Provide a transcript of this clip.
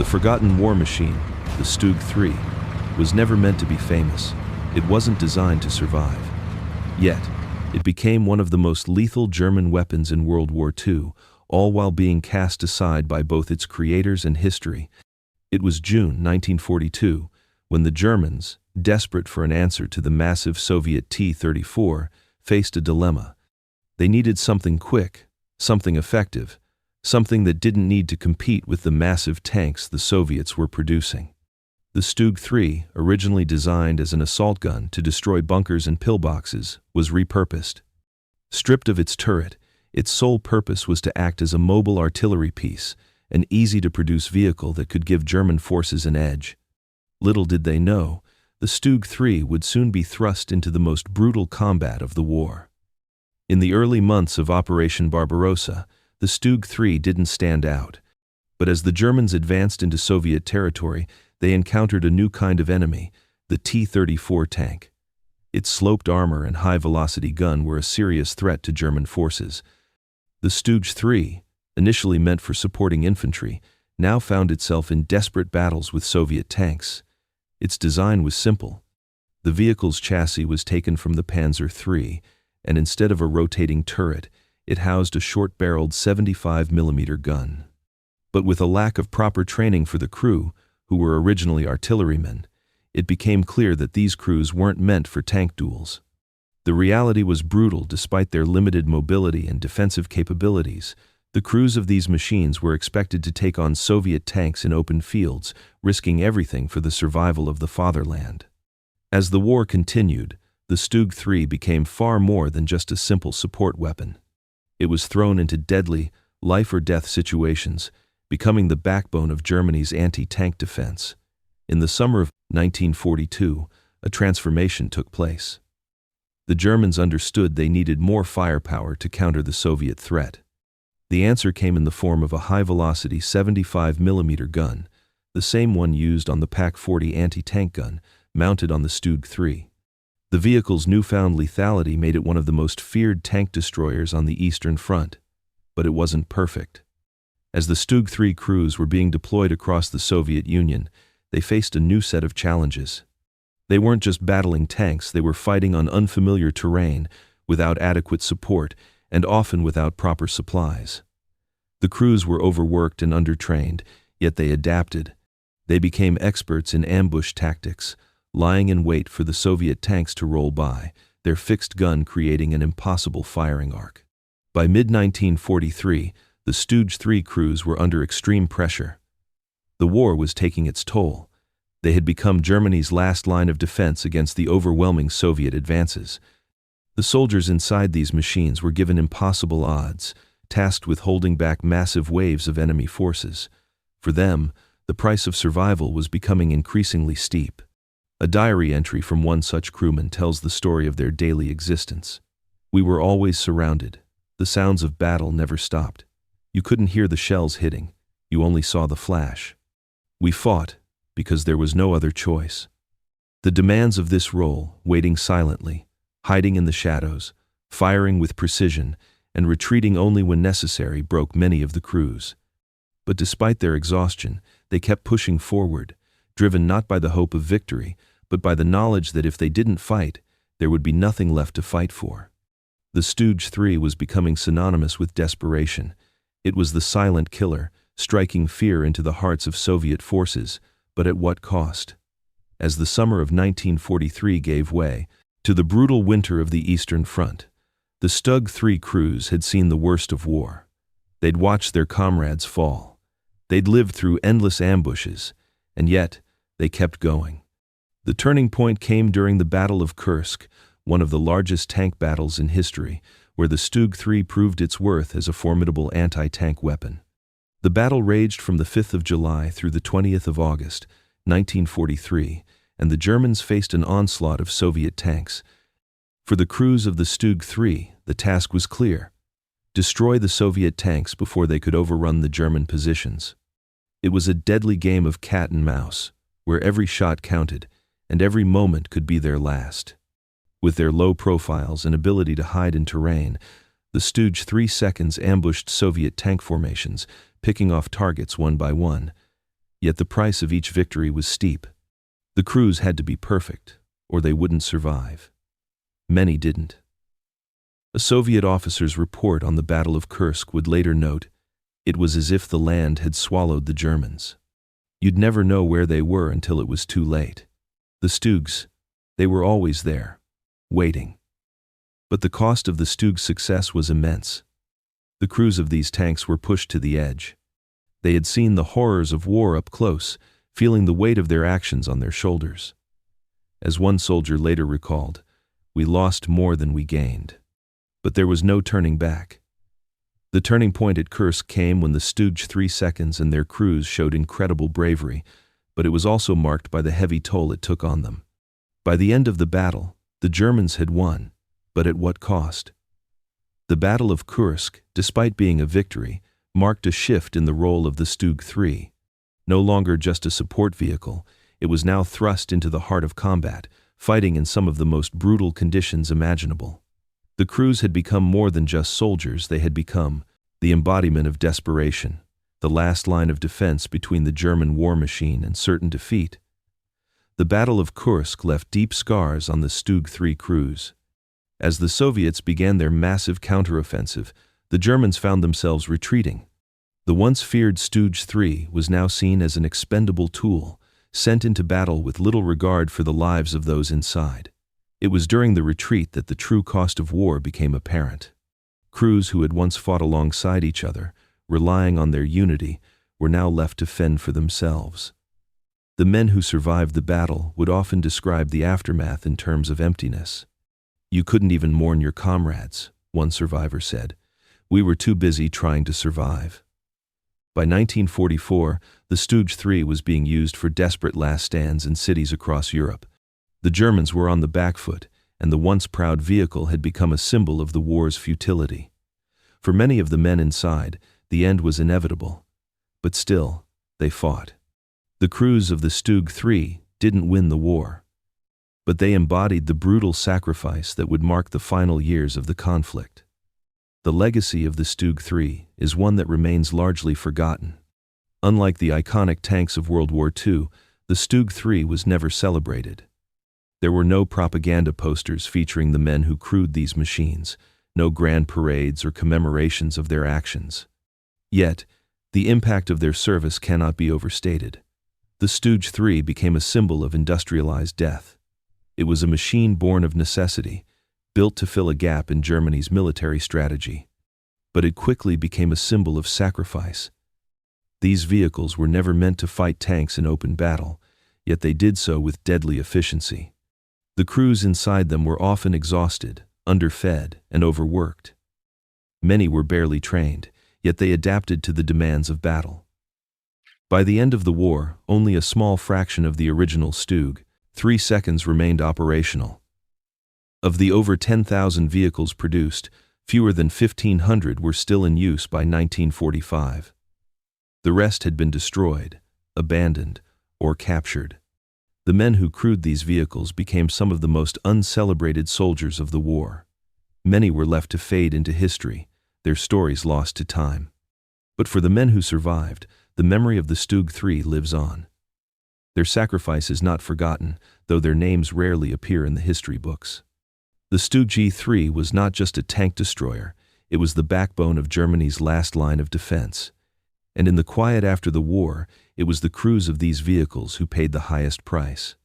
The forgotten war machine, the StuG III, was never meant to be famous. It wasn't designed to survive. Yet, it became one of the most lethal German weapons in World War II, all while being cast aside by both its creators and history. It was June 1942 when the Germans, desperate for an answer to the massive Soviet T-34, faced a dilemma. They needed something quick, something effective, something that didn't need to compete with the massive tanks the Soviets were producing. The StuG III, originally designed as an assault gun to destroy bunkers and pillboxes, was repurposed. Stripped of its turret, its sole purpose was to act as a mobile artillery piece, an easy-to-produce vehicle that could give German forces an edge. Little did they know, the StuG III would soon be thrust into the most brutal combat of the war. In the early months of Operation Barbarossa, the StuG III didn't stand out. But as the Germans advanced into Soviet territory, they encountered a new kind of enemy, the T-34 tank. Its sloped armor and high-velocity gun were a serious threat to German forces. The StuG III, initially meant for supporting infantry, now found itself in desperate battles with Soviet tanks. Its design was simple. The vehicle's chassis was taken from the Panzer III, and instead of a rotating turret, it housed a short-barreled 75mm gun. But with a lack of proper training for the crew, who were originally artillerymen, it became clear that these crews weren't meant for tank duels. The reality was brutal. Despite their limited mobility and defensive capabilities, the crews of these machines were expected to take on Soviet tanks in open fields, risking everything for the survival of the fatherland. As the war continued, the StuG III became far more than just a simple support weapon. It was thrown into deadly, life-or-death situations, becoming the backbone of Germany's anti-tank defense. In the summer of 1942, a transformation took place. The Germans understood they needed more firepower to counter the Soviet threat. The answer came in the form of a high-velocity 75mm gun, the same one used on the Pak-40 anti-tank gun, mounted on the StuG III. The vehicle's newfound lethality made it one of the most feared tank destroyers on the Eastern Front. But it wasn't perfect. As the StuG III crews were being deployed across the Soviet Union, they faced a new set of challenges. They weren't just battling tanks, they were fighting on unfamiliar terrain, without adequate support, and often without proper supplies. The crews were overworked and undertrained, yet they adapted. They became experts in ambush tactics, lying in wait for the Soviet tanks to roll by, their fixed gun creating an impossible firing arc. By mid-1943, the StuG III crews were under extreme pressure. The war was taking its toll. They had become Germany's last line of defense against the overwhelming Soviet advances. The soldiers inside these machines were given impossible odds, tasked with holding back massive waves of enemy forces. For them, the price of survival was becoming increasingly steep. A diary entry from one such crewman tells the story of their daily existence. "We were always surrounded. The sounds of battle never stopped. You couldn't hear the shells hitting. You only saw the flash. We fought because there was no other choice." The demands of this role, waiting silently, hiding in the shadows, firing with precision, and retreating only when necessary, broke many of the crews. But despite their exhaustion, they kept pushing forward, driven not by the hope of victory, but by the knowledge that if they didn't fight, there would be nothing left to fight for. The StuG III was becoming synonymous with desperation. It was the silent killer, striking fear into the hearts of Soviet forces, but at what cost? As the summer of 1943 gave way to the brutal winter of the Eastern Front, the StuG III crews had seen the worst of war. They'd watched their comrades fall. They'd lived through endless ambushes, and yet they kept going. The turning point came during the Battle of Kursk, one of the largest tank battles in history, where the StuG III proved its worth as a formidable anti-tank weapon. The battle raged from the 5th of July through the 20th of August, 1943, and the Germans faced an onslaught of Soviet tanks. For the crews of the StuG III, the task was clear: destroy the Soviet tanks before they could overrun the German positions. It was a deadly game of cat and mouse, where every shot counted, and every moment could be their last. With their low profiles and ability to hide in terrain, the StuG III seconds ambushed Soviet tank formations, picking off targets one by one. Yet the price of each victory was steep. The crews had to be perfect, or they wouldn't survive. Many didn't. A Soviet officer's report on the Battle of Kursk would later note, "It was as if the land had swallowed the Germans. You'd never know where they were until it was too late." The StuGs, they were always there, waiting. But the cost of the StuG's success was immense. The crews of these tanks were pushed to the edge. They had seen the horrors of war up close, feeling the weight of their actions on their shoulders. As one soldier later recalled, "We lost more than we gained." But there was no turning back. The turning point at Kursk came when the StuG III and their crews showed incredible bravery, but it was also marked by the heavy toll it took on them. By the end of the battle, the Germans had won, but at what cost? The Battle of Kursk, despite being a victory, marked a shift in the role of the StuG III. No longer just a support vehicle, it was now thrust into the heart of combat, fighting in some of the most brutal conditions imaginable. The crews had become more than just soldiers. They had become the embodiment of desperation, the last line of defense between the German war machine and certain defeat. The Battle of Kursk left deep scars on the StuG III crews. As the Soviets began their massive counteroffensive, the Germans found themselves retreating. The once feared StuG III was now seen as an expendable tool, sent into battle with little regard for the lives of those inside. It was during the retreat that the true cost of war became apparent. Crews who had once fought alongside each other, relying on their unity, were now left to fend for themselves. The men who survived the battle would often describe the aftermath in terms of emptiness. "You couldn't even mourn your comrades," one survivor said. "We were too busy trying to survive." By 1944, the StuG III was being used for desperate last stands in cities across Europe. The Germans were on the back foot, and the once proud vehicle had become a symbol of the war's futility. For many of the men inside, the end was inevitable. But still, they fought. The crews of the StuG III didn't win the war, but they embodied the brutal sacrifice that would mark the final years of the conflict. The legacy of the StuG III is one that remains largely forgotten. Unlike the iconic tanks of World War II, the StuG III was never celebrated. There were no propaganda posters featuring the men who crewed these machines, no grand parades or commemorations of their actions. Yet, the impact of their service cannot be overstated. The StuG III became a symbol of industrialized death. It was a machine born of necessity, built to fill a gap in Germany's military strategy. But it quickly became a symbol of sacrifice. These vehicles were never meant to fight tanks in open battle, yet they did so with deadly efficiency. The crews inside them were often exhausted, underfed, and overworked. Many were barely trained, yet they adapted to the demands of battle. By the end of the war, only a small fraction of the original StuG III remained operational. Of the over 10,000 vehicles produced, fewer than 1,500 were still in use by 1945. The rest had been destroyed, abandoned, or captured. The men who crewed these vehicles became some of the most uncelebrated soldiers of the war. Many were left to fade into history, their stories lost to time. But for the men who survived, the memory of the StuG III lives on. Their sacrifice is not forgotten, though their names rarely appear in the history books. The StuG III was not just a tank destroyer, it was the backbone of Germany's last line of defense. And in the quiet after the war, it was the crews of these vehicles who paid the highest price.